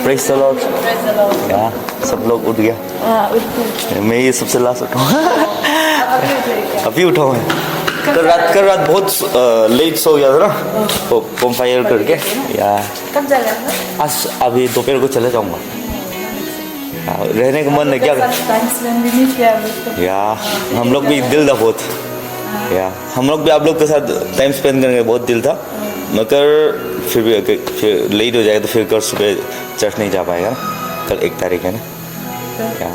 Praise the Lord. या सब लोग उठ गया, मैं ये सबसे लास्ट उठा हूँ। अभी उठा हूँ। कल रात बहुत लेट सो गया था ना, तो बम फायर करके। या कब जा रहा है? आज अभी दोपहर को चले जाऊँगा। रहने का मन है क्या? टाइम स्पेंड भी नहीं किया अभी तक। या हम लोग भी दिल था बहुत। या हम लोग भी आप लोग के साथ टाइम स्पेंड करने का बहुत दिल था, मगर फिर भी फिर लेट हो जाएगा तो फिर कल सुबह चर्च नहीं जा पाएगा। कल 1 तारीख है ना? या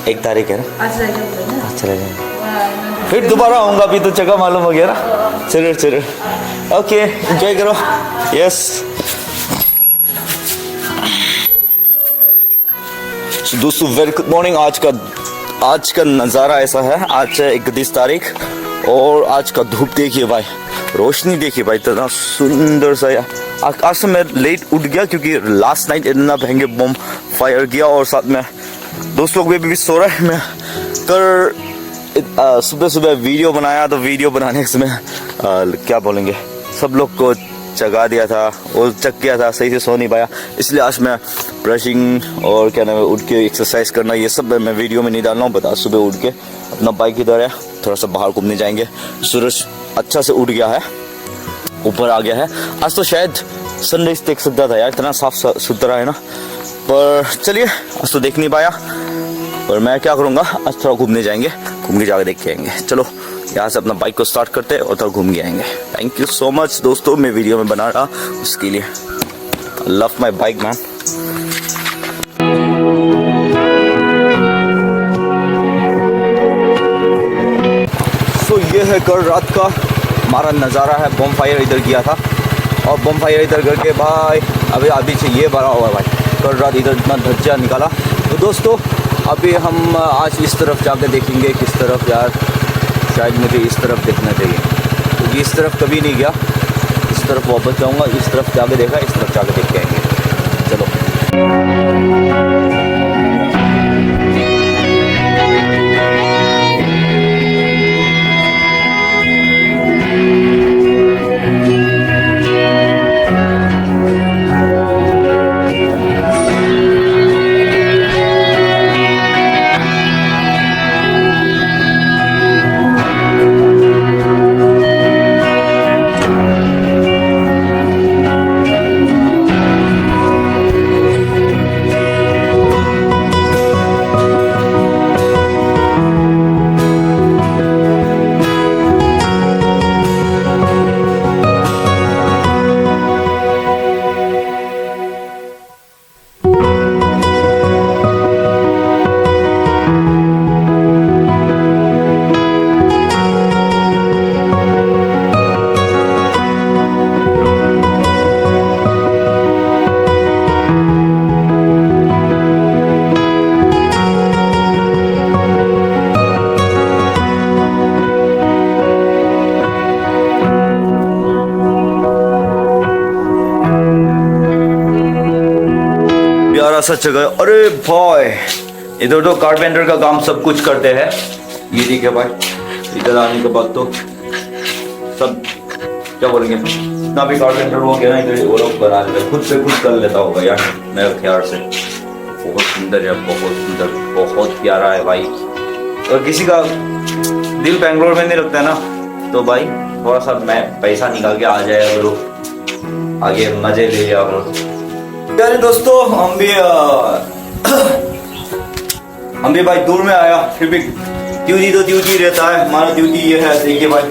1 तारीख है ना? आज रहेगा ना? आज चले जाएंगे, फिर दोबारा आऊँगा। अभी तो जगह मालूम हो गया ना। चलो ओके, एंजॉय करो। यस दोस्तों, वेरी गुड मॉर्निंग। आज का नज़ारा ऐसा है। आज है 31 तारीख और आज का धूप देखिए भाई, रोशनी देखिए भाई, इतना सुंदर सा। आज से मैं लेट उठ गया क्योंकि लास्ट नाइट इतना महंगे बम फायर किया और साथ में दोस्त लोग भी सो रहे हैं। मैं कर सुबह वीडियो बनाया, तो वीडियो बनाने के समय क्या बोलेंगे, सब लोग को जगा दिया था और चक गया था, सही से सो नहीं पाया। इसलिए आज मैं ब्रशिंग और क्या नाम है उठ के एक्सरसाइज करना, ये सब मैं वीडियो में नहीं डाल रहा हूँ। बता सुबह उठ के अपना बाइक की तरह थोड़ा सा बाहर घूमने जाएंगे। सूरज अच्छा से उठ गया है, ऊपर आ गया है। आज तो शायद सनराइज देख सकता था यार, इतना साफ सुथरा है ना। पर चलिए, आज तो देख नहीं पाया। और मैं क्या करूँगा, आज थोड़ा घूमने जाएंगे, घूम के जाकर देख के आएंगे। चलो यहाँ से अपना बाइक को स्टार्ट करते हैं और थोड़ा घूम के आएंगे। थैंक यू सो मच दोस्तों, मैं वीडियो में बना रहा उसके लिए। Love my bike man. तो ये है कल रात का हमारा नज़ारा है। बम फायर इधर किया था और बम फायर इधर करके भाई अभी से ये भरा हुआ है भाई। कल रात इधर इतना धज्जा निकाला। तो दोस्तों अभी हम आज इस तरफ जाकर देखेंगे। किस तरफ यार, शायद मुझे इस तरफ देखना चाहिए क्योंकि इस तरफ कभी नहीं गया। इस तरफ वापस जाऊंगा, इस तरफ जाके देखा, इस तरफ जाके देख के आएंगे। चलो सा जगह। अरे भाई इधर तो कारपेंटर का काम सब कुछ करते हैं। ये देखिए भाई, इधर आने के बाद तो सब क्या बोलेंगे, इतना भी कारपेंटर हो गया ना इधर, वो लोग बना लेते हैं, खुद से खुद कर लेता होगा यार मेरे ख्याल से। बहुत सुंदर है, बहुत सुंदर, बहुत प्यारा है भाई। और किसी का दिल बेंगलोर में नहीं लगता है ना, तो भाई थोड़ा सा मैं पैसा निकाल के आ जाए करो, आगे मजे ले लिया करो। यार दोस्तों हम भी भाई दूर में आया, फिर भी ड्यूटी तो ड्यूटी रहता है। हमारा ड्यूटी ये है, देखिए भाई,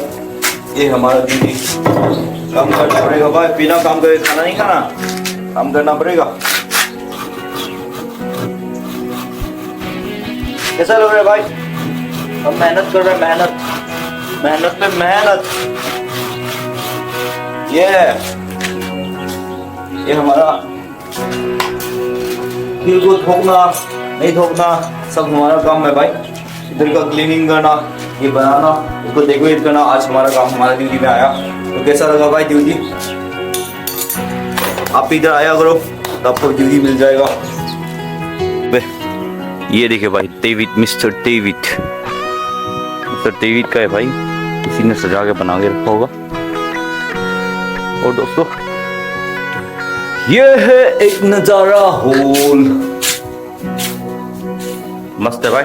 ये हमारा ड्यूटी। काम करना पड़ेगा भाई, बिना काम करे खाना नहीं खाना, काम करना पड़ेगा। कैसा लग रहा है भाई? हम मेहनत कर रहे हैं, मेहनत पे मेहनत। ये हमारा दिल को ठोकना नहीं ठोकना सब हमारा काम है भाई। इधर का क्लीनिंग करना, ये बनाना, इसको डेकोरेट करना, आज हमारा काम, हमारा ड्यूटी में आया। तो कैसा लगा भाई ड्यूटी? आप इधर आया करो तो आपको ड्यूटी मिल जाएगा। ये देखिए भाई, डेविड, मिस्टर डेविड का है भाई, किसी ने सजा के बना के रखा होगा। और दोस्तों ये है एक नजारा हॉल, मस्त है भाई।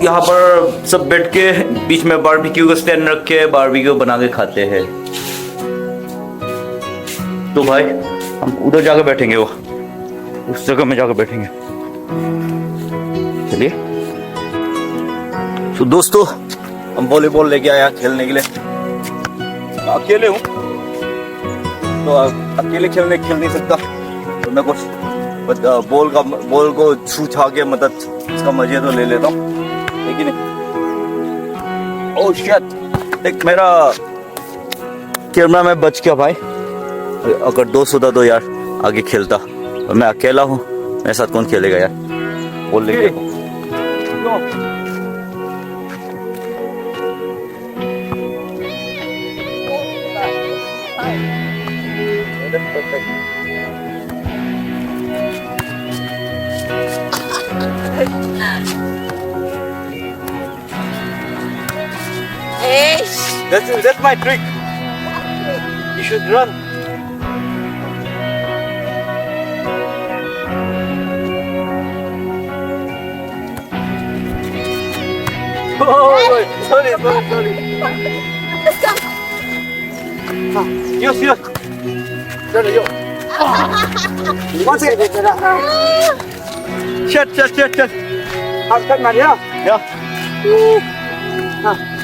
यहाँ पर सब बैठ के बीच में बारबेक्यू का स्टैंड रख के बारबेक्यू बना के खाते हैं। तो भाई हम उधर जाकर बैठेंगे, वो उस जगह में जाकर बैठेंगे। चलिए। तो दोस्तों हम वॉलीबॉल लेके आया खेलने के लिए। अकेले हूँ तो अकेले खेल नहीं सकता, तो मैं कुछ बॉल को छू छा के मतलब इसका मजे तो ले लेता हूँ, लेकिन ओह शिट, एक मेरा कैमरा में बच गया भाई। अगर दोस्त होता तो यार आगे खेलता, और मैं अकेला हूँ, मेरे साथ कौन खेलेगा यार, बॉल लेके। That's my trick. You should run. Oh, sorry. Yes. Yo. One second. Shut. Cut Maria. Yeah.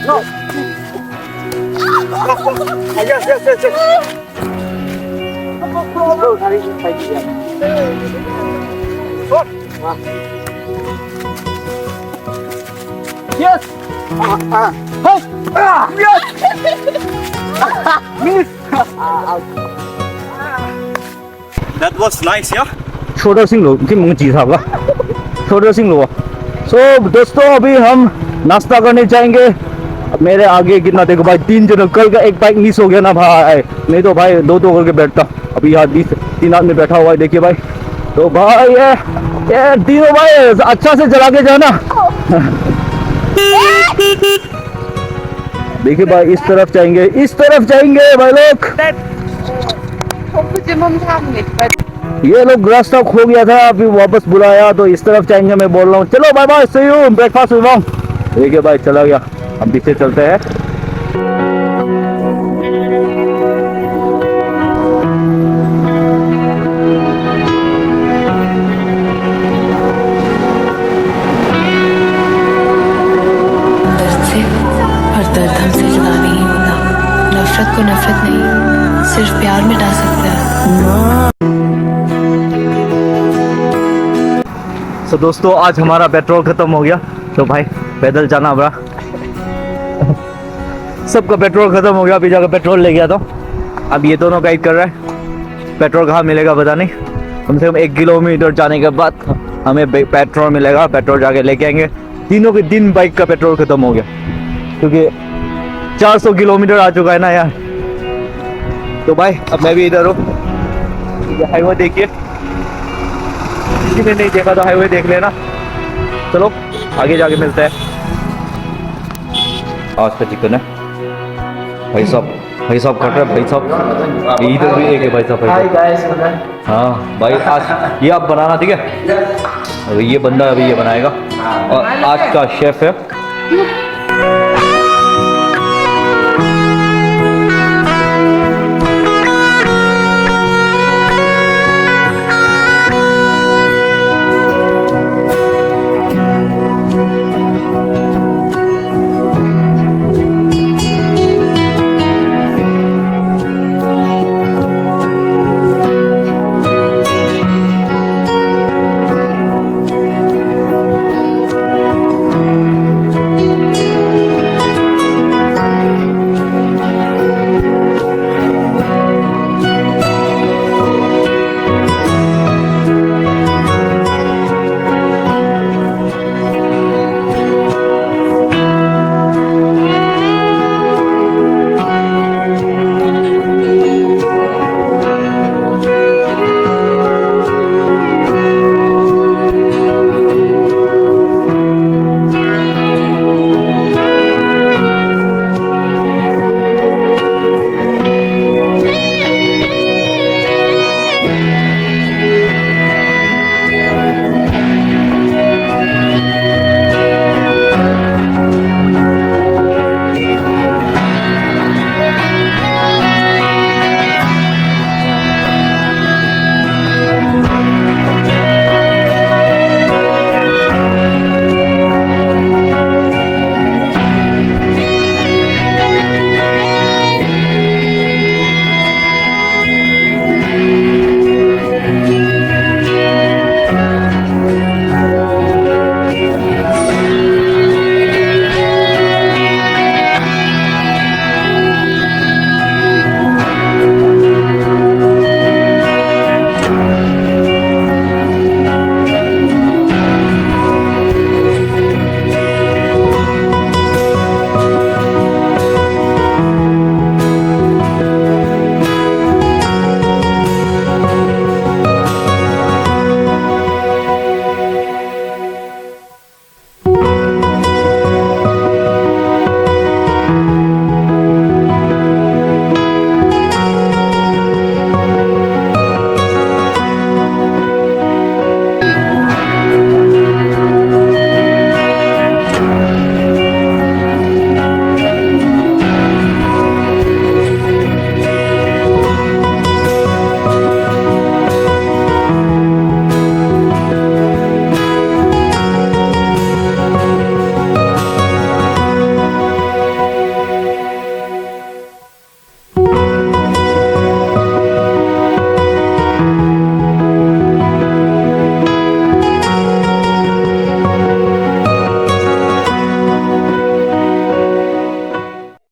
No. Yes. Yes. Miss. That was nice, yeah. छोटा सिंह लोग की मुंची था छोटा सिंह लोग। सो दोस्तों अभी हम नाश्ता करने जाएंगे। मेरे आगे कितना देखो भाई, 3 जन, कल का एक बाइक मिस हो गया ना भाई, नहीं तो भाई दो करके बैठता। अभी यहाँ 3 आदमी बैठा हुआ है, देखिए भाई। तो भाई ये तीनों भाई अच्छा से चला के जाना। देखिए भाई इस तरफ जाएंगे भाई लोग। ये लोग रास्ता खो गया था, अभी वापस बुलाया तो इस तरफ जाएंगे। मैं बोल रहा हूँ चलो bye bye, see you, breakfast हुआ। देखिए भाई चला गया, हम पीछे चलते हैं। दर्द हमसे जुदा नहीं होता, नफरत को नफरत नहीं सिर्फ प्यार मिटा सकता है। तो दोस्तों आज हमारा पेट्रोल खत्म हो गया, तो भाई पैदल जाना पड़ा। सबका पेट्रोल खत्म हो गया, अभी जाकर पेट्रोल ले गया। तो अब ये दोनों गाइड कर रहा है पेट्रोल कहाँ मिलेगा पता नहीं। कम से कम 1 किलोमीटर जाने के बाद हमें पेट्रोल मिलेगा, पेट्रोल जाके लेके आएंगे। तीनों के दिन बाइक का पेट्रोल खत्म हो गया, क्योंकि 400 किलोमीटर आ चुका है ना यार। तो भाई अब मैं भी इधर हूँ, हाईवे देखिए, किसी ने नहीं देखा तो हाईवे देख लेना। चलो आगे जाके मिलते हैं। आज का चिकन है भाई साहब कट रहे, भाई साहब इधर भी एक है भाई साहब। हाँ भाई आज ये आप बनाना, ठीक है। ये बंदा अभी ये बनाएगा, और आज का शेफ है